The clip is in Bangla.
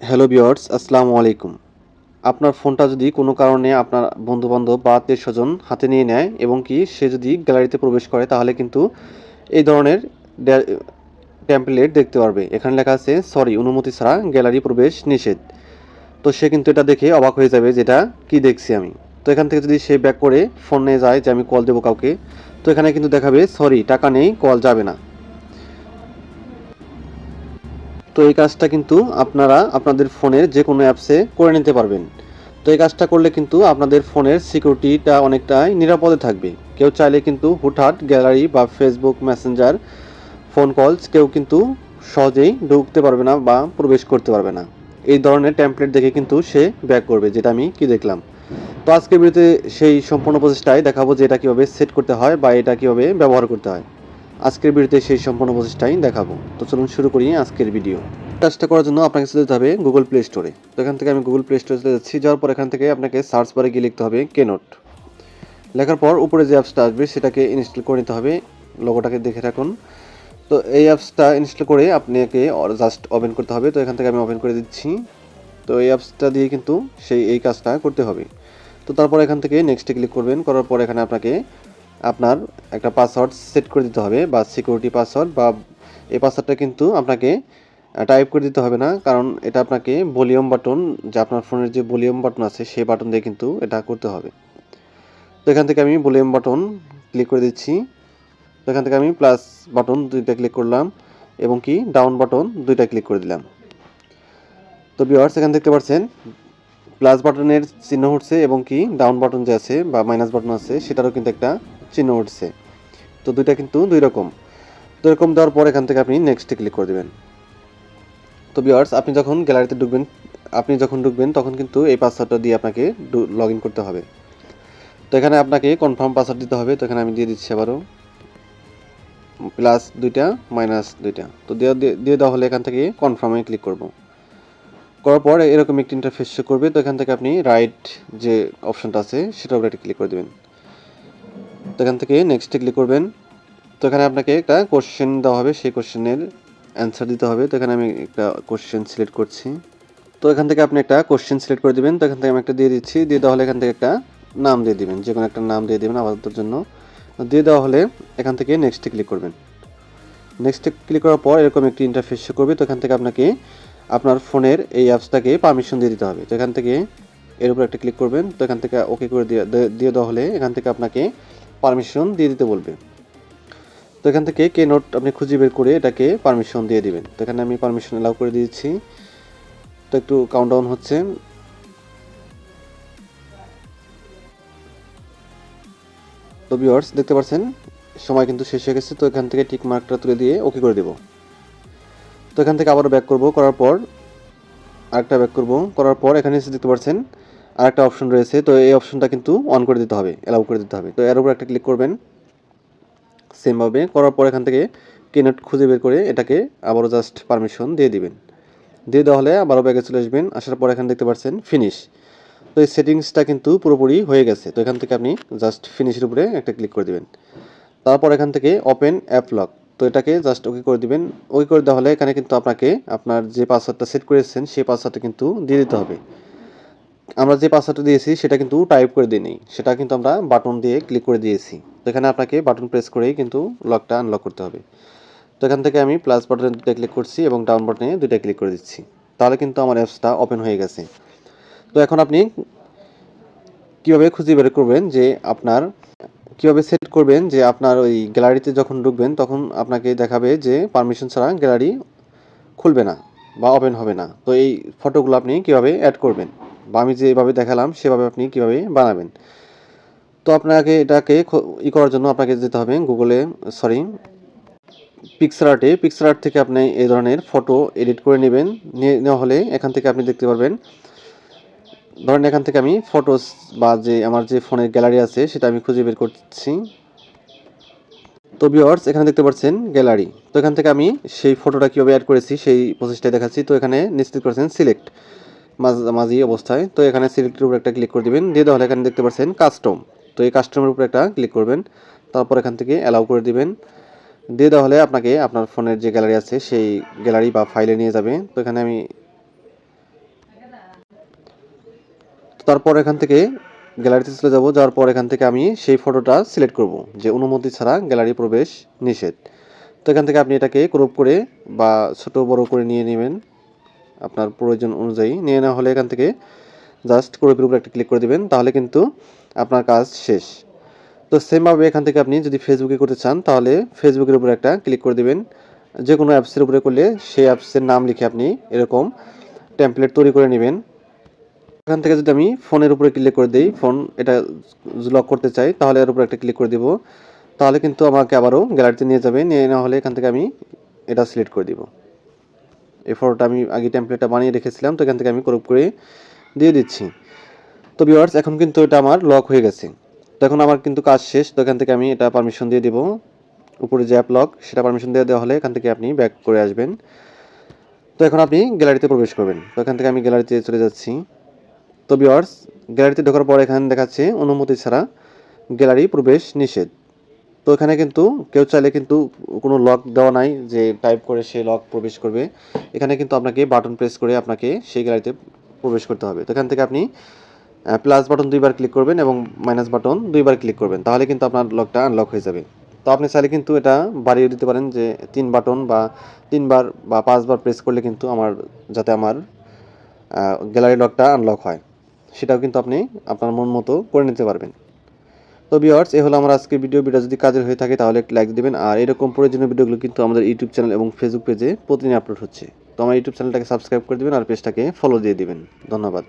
হ্যালো ভিউয়ার্স, আসসালামু আলাইকুম। আপনার ফোনটা যদি কোনো কারণে আপনার বন্ধু-বান্ধব বা আত্মীয়স্বজন হাতে নিয়ে নেয় এবং কি সে যদি গ্যালারিতে প্রবেশ করে তাহলে কিন্তু এই ধরনের ড্যা টেমপ্লেট দেখতে পারবে। এখানে লেখা আছে সরি অনুমতি ছাড়া গ্যালারি প্রবেশ নিষেধ। তো সে কিন্তু এটা দেখে অবাক হয়ে যাবে যে এটা কি দেখছি আমি। তো এখান থেকে যদি সে ব্যাক করে ফোনে যায় যে আমি কল দেবো কাউকে, তো এখানে কিন্তু দেখাবে সরি টাকা নেই, কল যাবে না। তো এই কাজটা কিন্তু আপনারা আপনাদের ফোনের যে কোনো অ্যাপসে করে নিতে পারবেন। তো এই কাজটা করলে কিন্তু আপনাদের ফোনের সিকিউরিটিটা অনেকটাই নিরাপদে থাকবে। কেউ চাইলে কিন্তু হুটহাট গ্যালারি বা ফেসবুক মেসেঞ্জার ফোন কলস কেউ কিন্তু সহজেই ঢুকতে পারবে না বা প্রবেশ করতে পারবে না। এই ধরনের টেমপ্লেট দেখে কিন্তু সে ব্যাক করবে, যেটা আমি কি দেখলাম। তো আজকের ভিডিওতে সেই সম্পূর্ণ প্রচেষ্টায় দেখাবো যে এটা কীভাবে সেট করতে হয় বা এটা কীভাবে ব্যবহার করতে হয়। আজকের ভিডিওতে সেই সম্পূর্ণ প্রচেষ্টাই দেখাবো। তো চলুন শুরু করি আজকের ভিডিও। কাজটা করার জন্য আপনাকে চলে যেতে হবে গুগল প্লে স্টোরে। তো এখান থেকে আমি গুগল প্লে স্টোরে চলে যাচ্ছি। যাওয়ার পর এখান থেকে আপনাকে সার্চ বারে গিয়ে লিখতে হবে কেনোট। লেখার পর উপরে যে অ্যাপসটা আসবে সেটাকে ইনস্টল করে নিতে হবে। লোগোটাকে দেখে রাখুন। তো এই অ্যাপসটা ইনস্টল করে আপনাকে জাস্ট ওপেন করতে হবে। তো এখান থেকে আমি ওপেন করে দিচ্ছি। তো এই অ্যাপসটা দিয়ে কিন্তু এই কাজটা করতে হবে। তো তারপর এখান থেকে নেক্সটে ক্লিক করবেন। করার পর এখানে আপনাকে আপনার একটা পাসওয়ার্ড সেট করে দিতে হবে বা সিকিউরিটি পাসওয়ার্ড, বা এই পাসওয়ার্ডটা কিন্তু আপনাকে টাইপ করে দিতে হবে না, কারণ এটা আপনাকে ভলিউম বাটন, যে আপনার ফোনের যে ভলিউম বাটন আছে সেই বাটন দিয়ে কিন্তু এটা করতে হবে। তো এখান থেকে আমি ভলিউম বাটন ক্লিক করে দিচ্ছি। তো এখান থেকে আমি প্লাস বাটন দুইটা ক্লিক করলাম এবং কি ডাউন বাটন দুইটা ক্লিক করে দিলাম। তো ভিউয়ার্স এখানে দেখতে পাচ্ছেন প্লাস বাটনের চিহ্ন উঠছে এবং কি ডাউন বাটন যে আছে বা মাইনাস বাটন আছে সেটারও কিন্তু একটা চিহ্ন উঠছে। তো দুইটা কিন্তু দুই রকম। তো এরকম দেওয়ার পর এখান থেকে আপনি নেক্সটে ক্লিক করে দেবেন। তো ভিউয়ার্স আপনি যখন গ্যালারিতে ঢুকবেন তখন কিন্তু এই পাসওয়ার্ডটা দিয়ে আপনাকে লগ ইন করতে হবে। তো এখানে আপনাকে কনফার্ম পাসওয়ার্ড দিতে হবে। তো এখানে আমি দিয়ে দিচ্ছি আবারও প্লাস দুইটা মাইনাস দুইটা। তো দিয়ে দেওয়া হলে এখান থেকে কনফার্মে ক্লিক করব। করার পর এরকম একটি ইন্টারফেস শো করবে। তো এখান থেকে আপনি রাইট যে অপশনটা আছে সেটার উপরে ক্লিক করে দেবেন। তো এখান থেকে নেক্সটে ক্লিক করবেন। তো এখানে আপনাকে একটা কোশ্চেন দেওয়া হবে, সেই কোশ্চেনের অ্যান্সার দিতে হবে। তো এখানে আমি একটা কোশ্চেন সিলেক্ট করছি। তো এখান থেকে আপনি একটা কোশ্চেন সিলেক্ট করে দেবেন। তো এখান থেকে আমি একটা দিয়ে দিচ্ছি। দিয়ে দেওয়া হলে এখান থেকে একটা নাম দিয়ে দিবেন, যে কোনো একটা নাম দিয়ে দেবেন আপাততের জন্য। দিয়ে দেওয়া হলে এখান থেকে নেক্সটে ক্লিক করবেন। নেক্সটে ক্লিক করার পর এরকম একটি ইন্টারফেস শো করবে। তো এখান থেকে আপনাকে আপনার ফোনের এই অ্যাপসটাকে পারমিশন দিয়ে দিতে হবে। তো এখান থেকে এর উপর একটা ক্লিক করবেন। তো এখান থেকে ওকে করে দিয়ে দেওয়া হলে এখান থেকে আপনাকে পারমিশন দিয়ে দিতে বলবে। তো এখান থেকে কে নোট আপনি খুঁজে বের করে এটাকে পারমিশন দিয়ে দিবেন। তো এখানে আমি পারমিশন অ্যালাউ করে দিয়েছি। তো একটু কাউন্টডাউন হচ্ছে। তো ভিউয়ার্স দেখতে পাচ্ছেন সময় কিন্তু শেষ হয়ে গেছে। তো এখান থেকে টিক মার্কটা তুলে দিয়ে ওকে করে দেব। তো এখান থেকে আবারও ব্যাক করব, করার পর আরেকটা ব্যাক করব, করার পর এখানে এসে দেখতে পাচ্ছেন আরেকটা অপশন রয়েছে। তো এই অপশনটা কিন্তু অন করে দিতে হবে, অ্যালাউ করে দিতে হবে। তো এর উপর একটা ক্লিক করবেন সেমভাবে। করার পর এখান থেকে কিনোট খুঁজে বের করে এটাকে আবারও জাস্ট পারমিশন দিয়ে দিবেন। দিয়ে দেওয়া হলে আবারও ব্যাগে চলে আসবেন। আসার পর এখানে দেখতে পাচ্ছেন ফিনিশ। তো এই সেটিংসটা কিন্তু পুরোপুরি হয়ে গেছে। তো এখান থেকে আপনি জাস্ট ফিনিশের উপরে একটা ক্লিক করে দেবেন। তারপর এখান থেকে ওপেন অ্যাপ লক, তো এটাকে জাস্ট ওকে করে দিবেন। ওকে করে দেওয়া হলে এখানে কিন্তু আপনাকে আপনার যে পাসওয়ার্ডটা সেট করেছেন সেই পাসওয়ার্ডটা কিন্তু দিয়ে দিতে হবে। আমরা যে পাসওয়ার্ডটা দিয়েছি সেটা কিন্তু টাইপ করে দিইনি, সেটা কিন্তু আমরা বাটন দিয়ে ক্লিক করে দিয়েছি। তো এখানে আপনাকে বাটন প্রেস করেই কিন্তু লকটা আনলক করতে হবে। তো এখান থেকে আমি প্লাস বাটনে দুটো ক্লিক করছি এবং ডাউন বাটনে দুটো ক্লিক করে দিচ্ছি। তাহলে কিন্তু আমার অ্যাপসটা ওপেন হয়ে গেছে। তো এখন আপনি কীভাবে খুঁজে বের করবেন যে আপনার কীভাবে সেট করবেন যে আপনার ওই গ্যালারিতে যখন ঢুকবেন তখন আপনাকে দেখাবে যে পারমিশন ছাড়া গ্যালারি খুলবে না বা ওপেন হবে না। তো এই ফটোগুলো আপনি কীভাবে অ্যাড করবেন বা আমি যেভাবে দেখালাম সেভাবে আপনি কীভাবে বানাবেন। তো আপনাকে এটাকে করার জন্য আপনাকে যেতে হবে গুগলে, সরি, পিক্সেল আর্ট থেকে আপনি এই ধরনের ফটো এডিট করে নেবেন। নিয়ে নেওয়া হলে এখান থেকে আপনি দেখতে পারবেন, ধরেন এখান থেকে আমি ফটোস বা যে আমার যে ফোনের গ্যালারি আছে সেটা আমি খুঁজে বের করছি। তো ভিউয়ার্স এখানে দেখতে পাচ্ছেন গ্যালারি। তো এখান থেকে আমি সেই ফটোটা কীভাবে অ্যাড করেছি সেই প্রসেসটাই দেখাচ্ছি। তো এখানে নিশ্চিত করেছেন সিলেক্ট মাঝামাঝি অবস্থায়। তো এখানে সিলেক্টের উপর একটা ক্লিক করে দেবেন। দিয়ে দেওয়া হলে এখানে দেখতে পাচ্ছেন কাস্টম। তো এই কাস্টমের উপর একটা ক্লিক করবেন। তারপর এখান থেকে অ্যালাউ করে দিবেন। দিয়ে দেওয়া হলে আপনাকে আপনার ফোনের যে গ্যালারি আছে সেই গ্যালারি বা ফাইলে নিয়ে যাবে। তো এখানে আমি তারপর এখান থেকে গ্যালারিতে চলে যাব, যাওয়ার পর এখান থেকে আমি সেই ফটোটা সিলেক্ট করব যে অনুমতি ছাড়া গ্যালারি প্রবেশ নিষেধ। তো এখান থেকে আপনি এটাকে ক্রপ করে বা ছোট বড় করে নিয়ে নেবেন আপনার প্রয়োজন অনুযায়ী। নিয়ে নেওয়া হলে এখান থেকে জাস্ট ক্রপের উপর একটা ক্লিক করে দেবেন, তাহলে কিন্তু আপনার কাজ শেষ। তো সেমভাবে এখান থেকে আপনি যদি ফেসবুকে করতে চান তাহলে ফেসবুকের উপরে একটা ক্লিক করে দেবেন। যে কোনো অ্যাপসের উপরে করলে সেই অ্যাপসের নাম লিখে আপনি এরকম টেমপ্লেট তৈরি করে নেবেন। এখান থেকে যদি আমি ফোনের উপরে ক্লিক করে দিই, ফোন এটা লক করতে চাই, তাহলে এর উপরে একটা ক্লিক করে দিব, তাহলে কিন্তু আমাকে আবারও গ্যালারিতে নিয়ে যাবে। নিয়ে নেওয়া হলে এখান থেকে আমি এটা সিলেক্ট করে দিব। এই ফটোটা আমি আগে টেমপ্লেটটা বানিয়ে রেখেছিলাম, তো এখান থেকে আমি ক্রপ করে দিয়ে দিচ্ছি। তো ভিউয়ার্স এখন কিন্তু এটা আমার লক হয়ে গেছে। তো এখন আমার কিন্তু কাজ শেষ। তো এখান থেকে আমি এটা পারমিশন দিয়ে দিব, উপরে যে অ্যাপ লক সেটা পারমিশন দিয়ে দেওয়া হলে এখান থেকে আপনি ব্যাক করে আসবেন। তো এখন আপনি গ্যালারিতে প্রবেশ করবেন। তো এখান থেকে আমি গ্যালারিতে চলে যাচ্ছি। তো ভিউয়ার্স গ্যালারিতে ঢোকার পর এখানে দেখাচ্ছে অনুমতি ছাড়া গ্যালারি প্রবেশ নিষেধ। তো এখানে কিন্তু কেউ চাইলে কিন্তু কোনো লক দেওয়া নাই যে টাইপ করে সে লক প্রবেশ করবে। এখানে কিন্তু আপনাকে বাটন প্রেস করে আপনাকে সেই গ্যালারিতে প্রবেশ করতে হবে। তো এখান থেকে আপনি প্লাস বাটন 2 বার ক্লিক করবেন এবং মাইনাস বাটন 2 বার ক্লিক করবেন, তাহলে কিন্তু আপনার লকটা আনলক হয়ে যাবে। তো আপনি চাইলে কিন্তু এটা বাড়িয়ে দিতে পারেন যে 3 বাটন বা 3 বার বা 5 বার প্রেস করলে কিন্তু যাতে আমার গ্যালারি লকটা আনলক হয়, সেটাও কিন্তু আপনি আপনার মন মতো করে নিতে পারবেন। তো ভিউয়ার্স এই হলো আমার আজকের ভিডিও যদি কাজের হয়ে থাকে তাহলে একটা লাইক দিবেন। আর এরকম প্রয়োজনীয় ভিডিওগুলো কিন্তু আমাদের ইউটিউব চ্যানেল এবং ফেসবুক পেজে প্রতিদিন আপলোড হচ্ছে। তো আমার ইউটিউব চ্যানেলটাকে সাবস্ক্রাইব করে দিবেন আর পেজটাকে ফলো দিয়ে দিবেন। ধন্যবাদ।